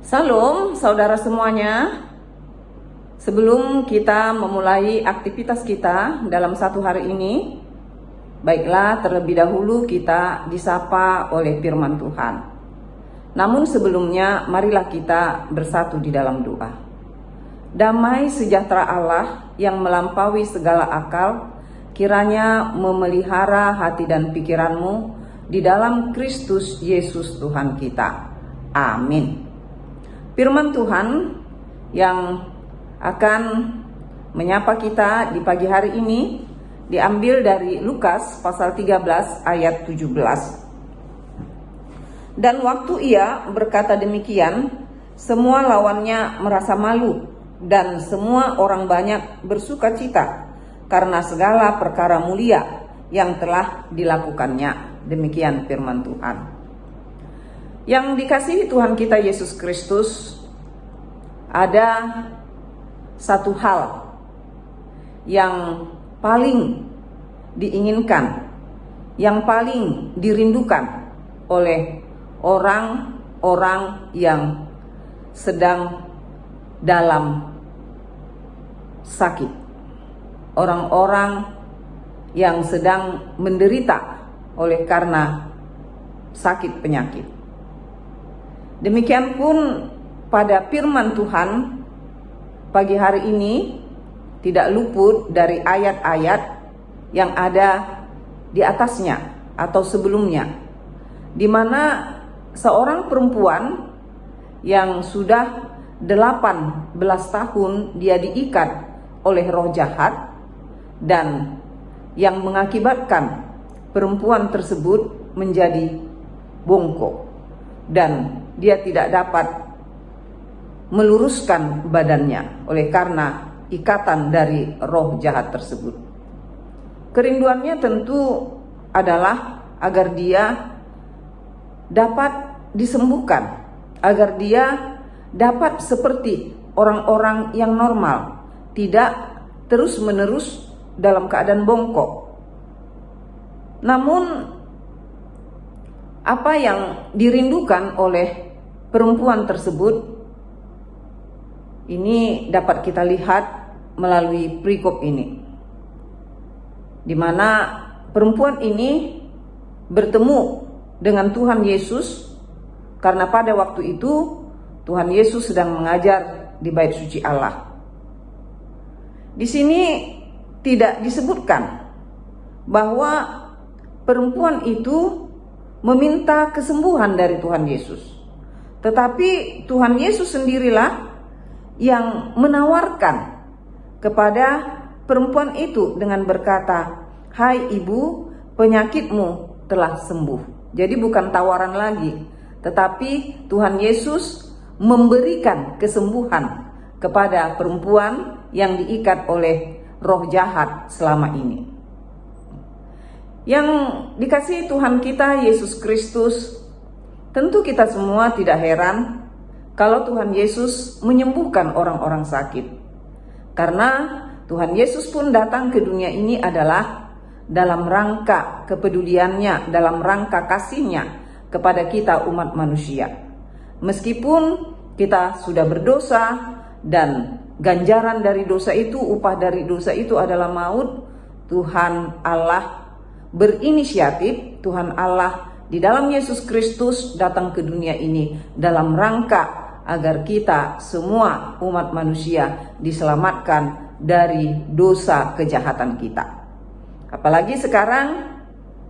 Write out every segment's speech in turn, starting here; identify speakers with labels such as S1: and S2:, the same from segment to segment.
S1: Salam saudara semuanya. Sebelum kita memulai aktivitas kita dalam satu hari ini, baiklah terlebih dahulu kita disapa oleh firman Tuhan. Namun sebelumnya marilah kita bersatu di dalam doa. Damai sejahtera Allah yang melampaui segala akal, kiranya memelihara hati dan pikiranmu di dalam Kristus Yesus Tuhan kita. Amin. Firman Tuhan yang akan menyapa kita di pagi hari ini diambil dari Lukas pasal 13 ayat 17. Dan waktu ia berkata demikian, semua lawannya merasa malu dan semua orang banyak bersuka cita karena segala perkara mulia yang telah dilakukannya. Demikian firman Tuhan. Yang dikasihi Tuhan kita Yesus Kristus, ada satu hal yang paling diinginkan, yang paling dirindukan oleh orang-orang yang sedang dalam sakit, orang-orang yang sedang menderita oleh karena sakit penyakit. Demikian pun pada firman Tuhan pagi hari ini tidak luput dari ayat-ayat yang ada di atasnya atau sebelumnya, di mana seorang perempuan yang sudah 18 tahun dia diikat oleh roh jahat dan yang mengakibatkan perempuan tersebut menjadi bongkok dan dia tidak dapat meluruskan badannya oleh karena ikatan dari roh jahat tersebut. Kerinduannya tentu adalah agar dia dapat disembuhkan, agar dia dapat seperti orang-orang yang normal, tidak terus-menerus dalam keadaan bongkok. Namun apa yang dirindukan oleh perempuan tersebut ini dapat kita lihat melalui perikop ini, di mana perempuan ini bertemu dengan Tuhan Yesus karena pada waktu itu Tuhan Yesus sedang mengajar di bait suci Allah. Di sini tidak disebutkan bahwa perempuan itu meminta kesembuhan dari Tuhan Yesus, tetapi Tuhan Yesus sendirilah yang menawarkan kepada perempuan itu dengan berkata, "Hai ibu, penyakitmu telah sembuh." Jadi bukan tawaran lagi, tetapi Tuhan Yesus memberikan kesembuhan kepada perempuan yang diikat oleh roh jahat selama ini. Yang dikasihi Tuhan kita Yesus Kristus, tentu kita semua tidak heran kalau Tuhan Yesus menyembuhkan orang-orang sakit. Karena Tuhan Yesus pun datang ke dunia ini adalah dalam rangka kepeduliannya, dalam rangka kasihnya kepada kita umat manusia. Meskipun kita sudah berdosa dan ganjaran dari dosa itu, upah dari dosa itu adalah maut, Tuhan Allah berinisiatif, Tuhan Allah di dalam Yesus Kristus datang ke dunia ini dalam rangka agar kita semua umat manusia diselamatkan dari dosa kejahatan kita. Apalagi sekarang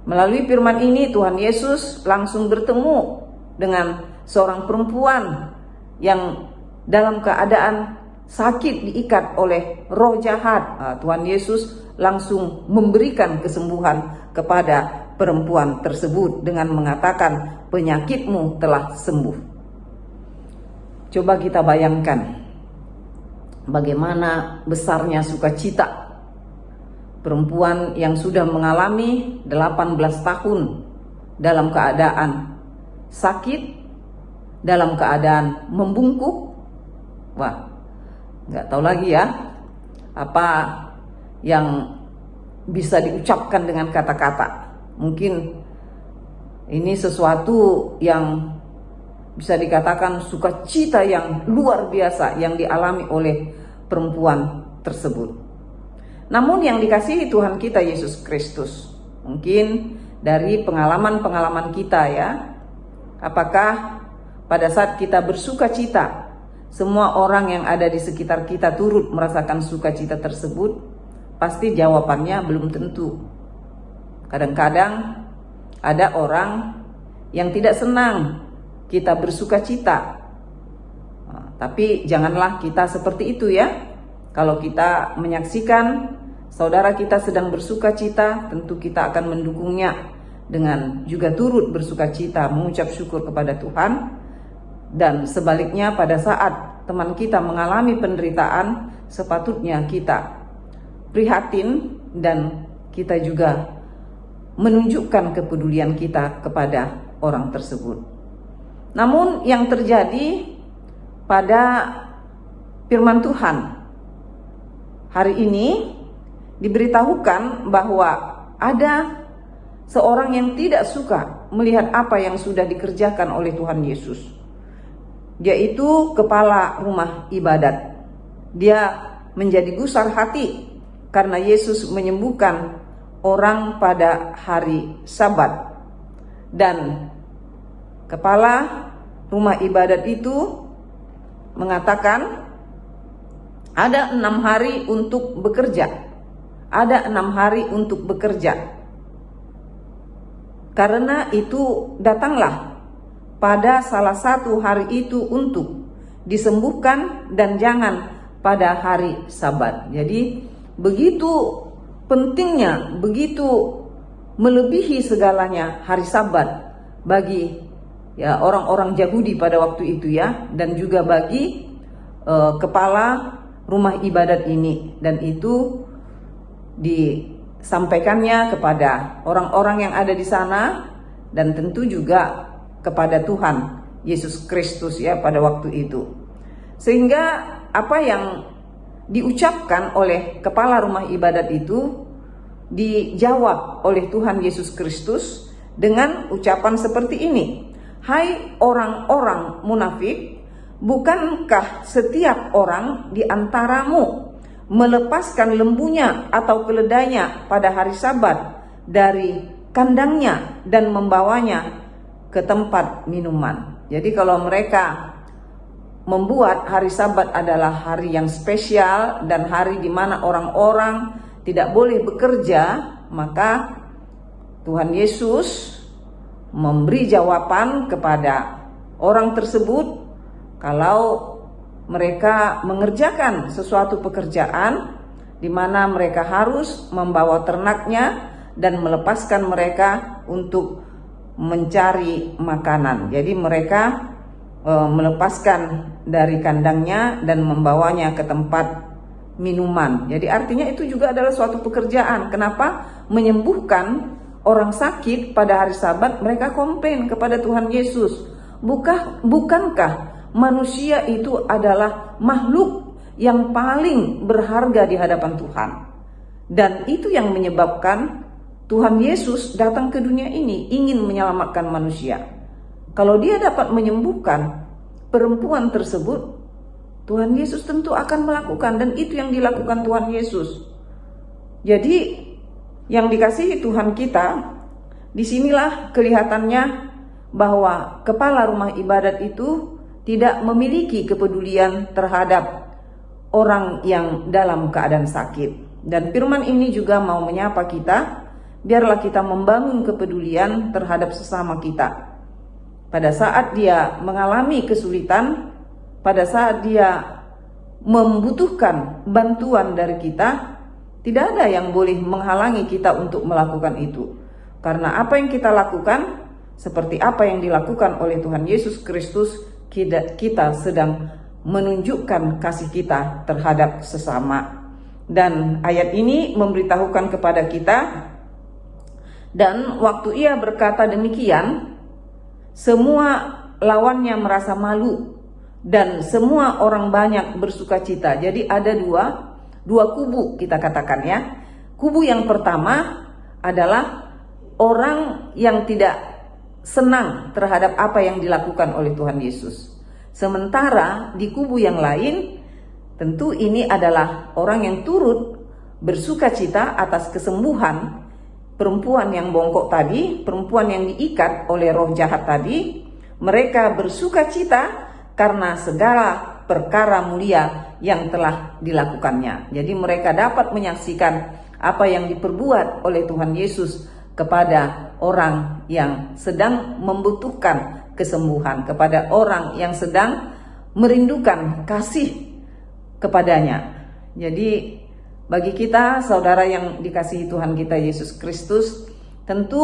S1: melalui firman ini Tuhan Yesus langsung bertemu dengan seorang perempuan yang dalam keadaan sakit diikat oleh roh jahat. Tuhan Yesus langsung memberikan kesembuhan kepada perempuan tersebut dengan mengatakan, "Penyakitmu telah sembuh." Coba kita bayangkan bagaimana besarnya sukacita perempuan yang sudah mengalami 18 tahun dalam keadaan sakit, dalam keadaan membungkuk. Wah, nggak tahu lagi ya apa yang bisa diucapkan dengan kata-kata. Mungkin ini sesuatu yang bisa dikatakan sukacita yang luar biasa yang dialami oleh perempuan tersebut. Namun yang dikasihi Tuhan kita Yesus Kristus, mungkin dari pengalaman-pengalaman kita ya, apakah pada saat kita bersukacita, semua orang yang ada di sekitar kita turut merasakan sukacita tersebut? Pasti jawabannya belum tentu. Kadang-kadang ada orang yang tidak senang kita bersukacita. Tapi janganlah kita seperti itu ya. Kalau kita menyaksikan saudara kita sedang bersukacita, tentu kita akan mendukungnya dengan juga turut bersukacita, mengucap syukur kepada Tuhan. Dan sebaliknya pada saat teman kita mengalami penderitaan, sepatutnya kita prihatin dan kita juga menunjukkan kepedulian kita kepada orang tersebut. Namun yang terjadi pada firman Tuhan hari ini diberitahukan bahwa ada seorang yang tidak suka melihat apa yang sudah dikerjakan oleh Tuhan Yesus, yaitu kepala rumah ibadat. Dia menjadi gusar hati karena Yesus menyembuhkan orang pada hari Sabat. Dan kepala rumah ibadat itu mengatakan ada 6 hari untuk bekerja. Ada 6 hari untuk bekerja. Karena itu datanglah pada salah satu hari itu untuk disembuhkan dan jangan pada hari Sabat. Jadi begitu pentingnya, begitu melebihi segalanya hari Sabat bagi ya orang-orang Yahudi pada waktu itu ya, dan juga bagi kepala rumah ibadat ini. Dan itu disampaikannya kepada orang-orang yang ada di sana dan tentu juga kepada Tuhan Yesus Kristus ya pada waktu itu. Sehingga apa yang diucapkan oleh kepala rumah ibadat itu dijawab oleh Tuhan Yesus Kristus dengan ucapan seperti ini. Hai orang-orang munafik, bukankah setiap orang di antaramu melepaskan lembunya atau keledainya pada hari Sabat dari kandangnya dan membawanya ke tempat minuman? Jadi kalau mereka membuat hari Sabat adalah hari yang spesial dan hari di mana orang-orang tidak boleh bekerja, maka Tuhan Yesus memberi jawaban kepada orang tersebut kalau mereka mengerjakan sesuatu pekerjaan di mana mereka harus membawa ternaknya dan melepaskan mereka untuk mencari makanan. Jadi mereka melepaskan dari kandangnya dan membawanya ke tempat minuman. Jadi artinya itu juga adalah suatu pekerjaan. Kenapa? Menyembuhkan orang sakit pada hari Sabat, mereka komplain kepada Tuhan Yesus. Bukankah manusia itu adalah makhluk yang paling berharga di hadapan Tuhan? Dan itu yang menyebabkan Tuhan Yesus datang ke dunia ini ingin menyelamatkan manusia. Kalau dia dapat menyembuhkan perempuan tersebut, Tuhan Yesus tentu akan melakukan, dan itu yang dilakukan Tuhan Yesus. Jadi yang dikasihi Tuhan kita, disinilah kelihatannya bahwa kepala rumah ibadat itu tidak memiliki kepedulian terhadap orang yang dalam keadaan sakit. Dan firman ini juga mau menyapa kita, biarlah kita membangun kepedulian terhadap sesama kita. Pada saat dia mengalami kesulitan, pada saat dia membutuhkan bantuan dari kita, tidak ada yang boleh menghalangi kita untuk melakukan itu. Karena apa yang kita lakukan, seperti apa yang dilakukan oleh Tuhan Yesus Kristus, kita sedang menunjukkan kasih kita terhadap sesama. Dan ayat ini memberitahukan kepada kita, dan waktu ia berkata demikian, semua lawannya merasa malu dan semua orang banyak bersukacita. Jadi ada dua kubu, kita katakan ya. Kubu yang pertama adalah orang yang tidak senang terhadap apa yang dilakukan oleh Tuhan Yesus. Sementara di kubu yang lain, tentu ini adalah orang yang turut bersuka cita atas kesembuhan perempuan yang bongkok tadi, perempuan yang diikat oleh roh jahat tadi. Mereka bersuka cita karena segala perkara mulia yang telah dilakukannya. Jadi mereka dapat menyaksikan apa yang diperbuat oleh Tuhan Yesus kepada orang yang sedang membutuhkan kesembuhan, kepada orang yang sedang merindukan kasih kepadanya. Jadi bagi kita, saudara yang dikasihi Tuhan kita Yesus Kristus, tentu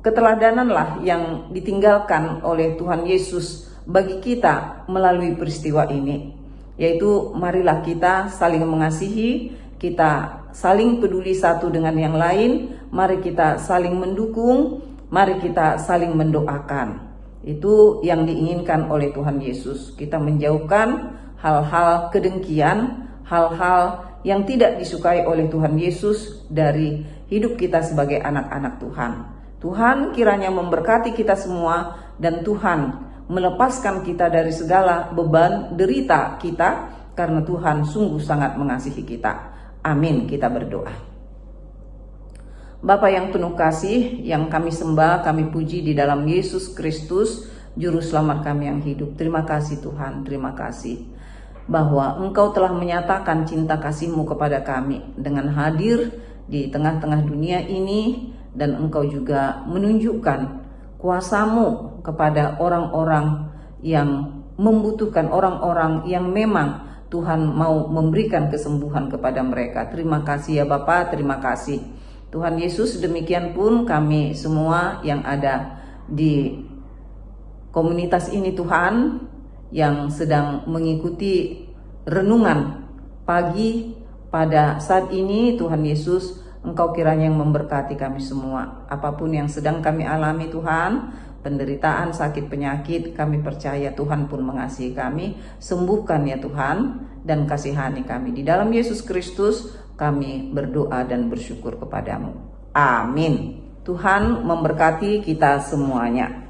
S1: keteladananlah yang ditinggalkan oleh Tuhan Yesus bagi kita melalui peristiwa ini, yaitu marilah kita saling mengasihi, kita saling peduli satu dengan yang lain, mari kita saling mendukung, mari kita saling mendoakan. Itu yang diinginkan oleh Tuhan Yesus. Kita menjauhkan hal-hal kedengkian, hal-hal yang tidak disukai oleh Tuhan Yesus dari hidup kita sebagai anak-anak Tuhan. Tuhan kiranya memberkati kita semua, dan Tuhan melepaskan kita dari segala beban derita kita, karena Tuhan sungguh sangat mengasihi kita. Amin, kita berdoa. Bapa yang penuh kasih, yang kami sembah, kami puji di dalam Yesus Kristus, Juru Selamat kami yang hidup. Terima kasih Tuhan, terima kasih bahwa Engkau telah menyatakan cinta kasih-Mu kepada kami dengan hadir di tengah-tengah dunia ini, dan Engkau juga menunjukkan kuasa-Mu kepada orang-orang yang membutuhkan, orang-orang yang memang Tuhan mau memberikan kesembuhan kepada mereka. Terima kasih ya Bapa, terima kasih Tuhan Yesus. Demikian pun kami semua yang ada di komunitas ini Tuhan, yang sedang mengikuti renungan pagi pada saat ini, Tuhan Yesus, Engkau kiranya yang memberkati kami semua. Apapun yang sedang kami alami Tuhan, penderitaan, sakit, penyakit, kami percaya Tuhan pun mengasihi kami. Sembuhkan ya Tuhan, dan kasihani kami. Di dalam Yesus Kristus kami berdoa dan bersyukur kepadamu. Amin. Tuhan memberkati kita semuanya.